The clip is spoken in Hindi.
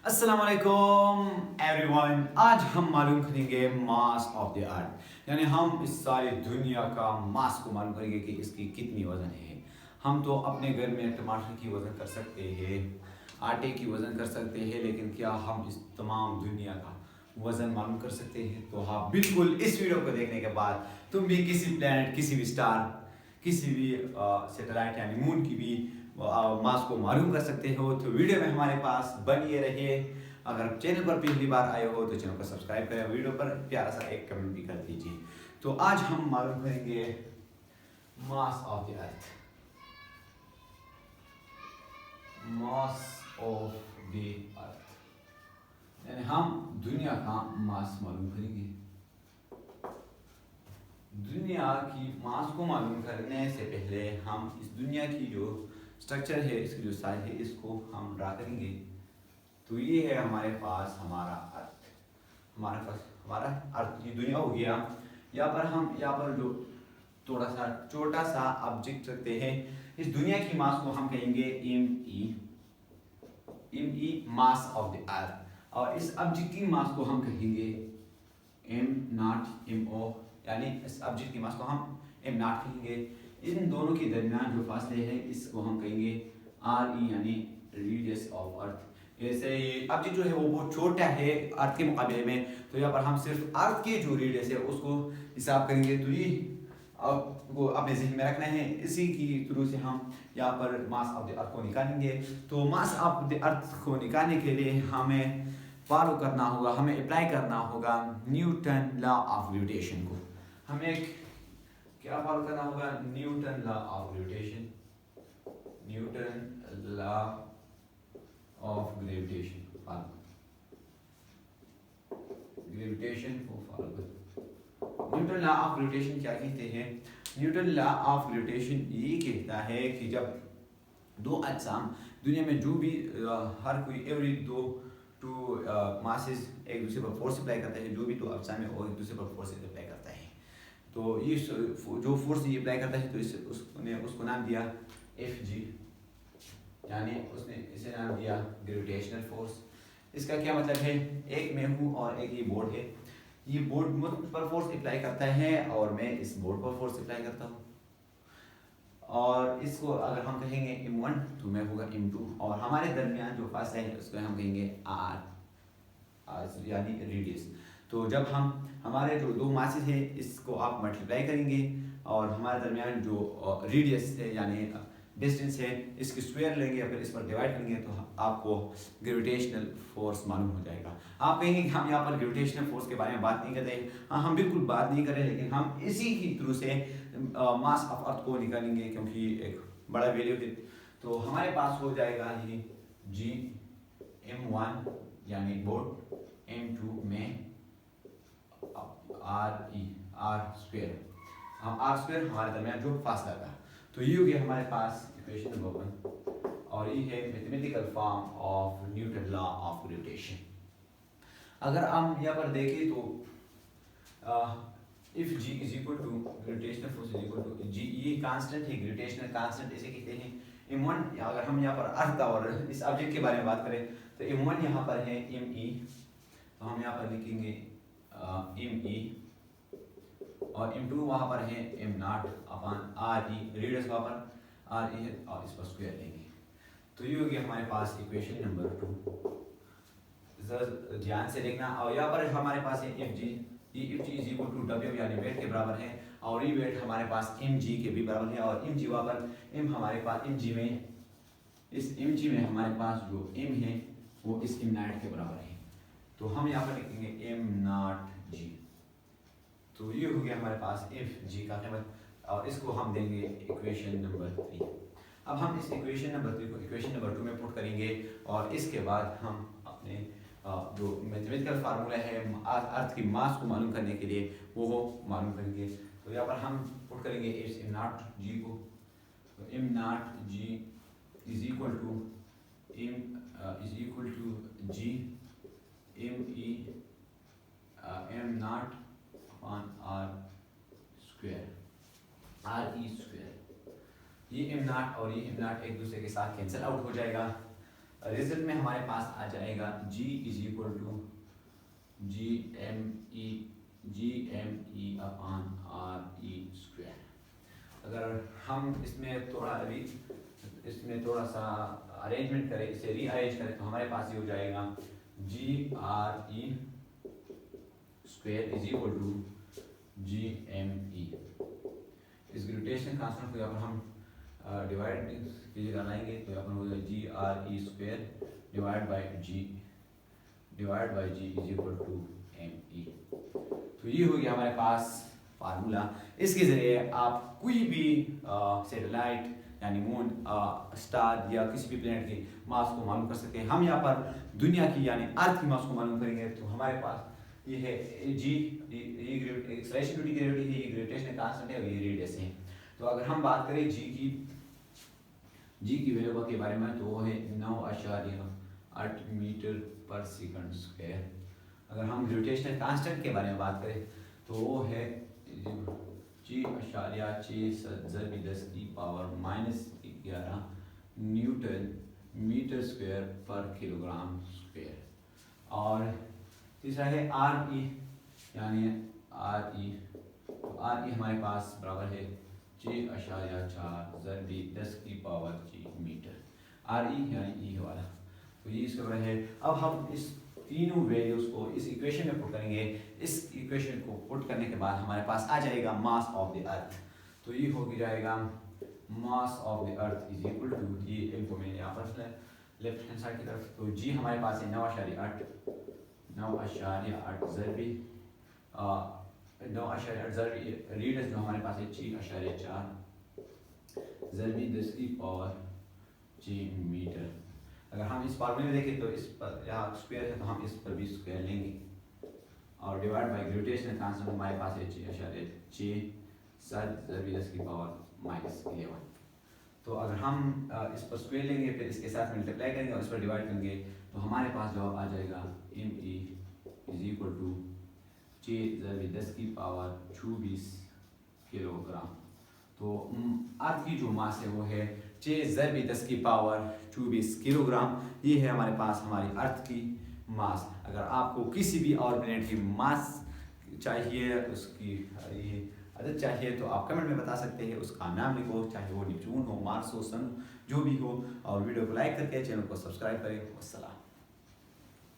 अस्सलाम वालेकुम एवरीवन। आज हम मालूम करेंगे मास ऑफ द अर्थ, यानी हम इस सारी दुनिया का मास को मालूम करेंगे कि इसकी कितनी वजन है। हम तो अपने घर में टमाटर की वजन कर सकते हैं, आटे की वजन कर सकते हैं, लेकिन क्या हम इस तमाम दुनिया का वजन मालूम कर सकते हैं? तो हाँ, बिल्कुल इस वीडियो को देखने के बाद तुम भी किसी प्लेनेट, किसी भी स्टार, किसी भी सैटेलाइट यानी मून की भी मास को मालूम कर सकते हो। तो वीडियो में हमारे पास बनिए रहिए। अगर चैनल पर पहली बार आए हो तो चैनल को सब्सक्राइब करें, वीडियो पर प्यारा सा एक कमेंट भी कर दीजिए। तो आज हम मालूम करेंगे मास of the earth, mass of the अर्थ, यानी हम दुनिया का मास मालूम करेंगे। दुनिया की मास को मालूम करने से पहले हम इस दुनिया की जो स्ट्रक्चर है, इसकी जो साइज है, इसको हम ड्रा करेंगे। तो ये है हमारे पास हमारा अर्थ, हमारा अर्थ, ये दुनिया हो गया। यहाँ पर हम जो थोड़ा सा छोटा सा ऑब्जेक्ट रखते हैं, इस दुनिया की मास को हम कहेंगे M E mass of the earth, और इस ऑब्जेक्ट की मास को हम कहेंगे M0 यानी इस ऑब्जेक्ट की मास को हम M0 कहेंगे। इन दोनों के दरमियान जो फासले हैं इसको हम कहेंगे RE यानी रेडियस ऑफ अर्थ। जैसे ये ऑब्जेक्ट जो है वो बहुत छोटा है अर्थ के मुकाबले में, तो यहाँ पर हम सिर्फ अर्थ के जो रेडियस है उसको हिसाब करेंगे। तो ये वो अपने जहन में रखना है, इसी की थ्रू से हम यहाँ पर मास ऑफ द अर्थ को निकालेंगे। तो मास ऑफ द अर्थ को निकालने के लिए हमें फॉलो करना होगा, हमें अप्लाई करना होगा न्यूटन लॉ ऑफ ग्रेविटेशन को। हमें क्या फॉलो करना होगा? Newton law of gravitation, Newton law of gravitation gravitation को फॉलो करो। न्यूटन लॉ ऑफ ग्रेविटेशन क्या कहते हैं? न्यूटन लॉ ऑफ ग्रेविटेशन ये कहता है कि जब दो अजसाम दुनिया में जो भी हर कोई एवरी टू मासेस एक दूसरे पर फोर्स अप्लाई करता है, जो भी दो अजसाम है वो एक दूसरे पर फोर्स अप्लाई करता है। तो ये जो फोर्स ये अप्लाई करता है तो उसको नाम दिया Fg, यानी उसने इसे नाम दिया ग्रेविटेशनल फोर्स। इसका क्या मतलब है? एक मैं हूँ और एक ये बोर्ड है, ये बोर्ड मुझ पर फोर्स अप्लाई करता है और मैं इस बोर्ड पर फोर्स अप्लाई करता हूँ। और इसको अगर हम कहेंगे M1 तो मैं होगा M2, और हमारे दरमियान जो फासला है उसको हम कहेंगे R यानी रेडियस। तो जब हम हमारे जो दो मासेस है इसको आप मल्टीप्लाई करेंगे और हमारे दरमियान जो रेडियस है यानी डिस्टेंस है इसकी स्क्वायर लेंगे या फिर इस पर डिवाइड करेंगे तो आपको ग्रेविटेशनल फोर्स मालूम हो जाएगा। आप कहेंगे कि हम यहाँ पर ग्रेविटेशनल फोर्स के बारे में बात नहीं करते। हाँ, हम बिल्कुल बात नहीं करें, लेकिन हम इसी की थ्रू से मास ऑफ अर्थ को निकालेंगे क्योंकि एक बड़ा वैल्यू है। तो हमारे पास हो जाएगा ये G M1 यानी बोर्ड, M2 में R स्क्वायर, हम R स्क्वायर हमारे दरमियान जो फासला था। तो ये हो गया हमारे पास इक्वेशन नंबर 1, और ये है mathematical form of Newton law of gravitation. अगर हम यहाँ पर देखें तो if G is equal to gravitational force is equal to G, ये कांस्टेंट है, ग्रेविटेशनल कांस्टेंट इसे कहते हैं। M1 अगर हम यहाँ पर अर्थ और इस ऑब्जेक्ट के बारे में बात करें तो M1 यहाँ पर है ME, तो हम यहाँ पर लिखेंगे ME, और M2 वहाँ पर है M0 अपॉन RE, रेडियस वहाँ पर RE है और इस पर स्क्वायर लेंगे। तो ये हो गया हमारे पास इक्वेशन नंबर 2। ध्यान से देखना। और यहाँ पर हमारे पास है Fg, ये Fg is equal to W यानी वेट के बराबर है, और ये वेट हमारे पास Mg के भी बराबर है, और Mg वहाँ पर M हमारे पास Mg में, इस Mg में हमारे पास जो M है वो इस M0 के बराबर है। तो हम यहाँ पर लिखेंगे M0G। तो ये हो गया हमारे पास Fg का कीमत, और इसको हम देंगे इक्वेशन नंबर 3। अब हम इस इक्वेशन नंबर 3 को इक्वेशन नंबर 2 में पुट करेंगे, और इसके बाद हम अपने जो मैथमेटिकल फार्मूला है अर्थ की मास को मालूम करने के लिए वो मालूम करेंगे। तो यहाँ पर हम पुट करेंगे इस M0G को। तो M0G is equal to G ME M0 upon R square, RE square. ये M0 और ये M0 एक दूसरे के साथ कैंसिल आउट हो जाएगा। रिजल्ट में हमारे पास आ जाएगा G is equal to G M upon R E square. अगर हम इसमें थोड़ा सा अरेंजमेंट करें, इसे रीअरेंज करें, तो हमारे पास ये हो जाएगा G R E square is equal to G M E. इस ग्रेविटेशन कांस्टेंट को यहाँ पर हम डिवाइड की जगह लाएंगे, तो यहाँ पर हो जाएगा G R E square divide by G is equal to M E. तो ये हो गया हमारे पास फार्मूला। इसके ज़रिए आप कोई भी सैटेलाइट यानी मून, स्टार या किसी भी प्लैनेट के मास को मालूम कर सकते हैं। हम यहाँ पर दुनिया की यानी अर्थ की मास को मालूम करेंगे, तो हमारे पास ये है जी, ये ग्रेविटी है, ये ग्रेविटेशनल कांस्टेंट है और ये रेडियस है। तो अगर हम बात करें जी की वैल्यू के बारे में, तो वो है 9.8 मीटर पर सेकंड स्क्वायर। अगर हम ग्रेविटेशनल कांस्टेंट के बारे में बात करें, तो वो है G.6 न्यूटन मीटर स्क्वायर पर किलोग्राम स्क्वायर। और तीसरा है आर ई, यानी आर ई हमारे पास बराबर है 6.4 मीटर। आर ई यानी ई वाला, तो ये इसका बराबर है। अब हम इस तीनों वैल्यूज को इस इक्वेशन में पुट करेंगे। इस इक्वेशन को पुट करने के बाद हमारे पास आ जाएगा मास ऑफ द अर्थ। तो ये हो जाएगा mass of the earth is equal to, ये इनको मैंने यहाँ पर लेफ्ट हैंड साइड की तरफ, तो जी हमारे पास है 9.8 ज़रबी 9.8 ज़रबी रेडियस जो हमारे पास है 6.4 ज़रबी 10 मीटर। अगर हम इस फार्मूले में देखें तो इस पर यहाँ स्क्वायर है, तो हम इस पर भी स्क्वायर लेंगे और डिवाइड बाय ग्रेविटेशनल कांस्टेंट हमारे पास है 6.6 तो अगर हम इस पर स्क्वायर लेंगे, फिर इसके साथ मल्टीप्लाई करेंगे और इस पर डिवाइड करेंगे, तो हमारे पास जवाब आ जाएगा M E is equal to 6×10⁻24 kilogram. तो अर्थ की जो मास है वो है 6×10⁻24 किलोग्राम। ये है हमारे पास हमारी अर्थ की मास। अगर आपको किसी भी और प्लैनेट की मास चाहिए, उसकी ये अदद चाहिए, तो आप कमेंट में बता सकते हैं। उसका नाम लिखो, चाहे वो नेपच्यून हो, मार्स हो, सन, जो भी हो। और वीडियो को लाइक करके चैनल को सब्सक्राइब करें। अस्सलाम।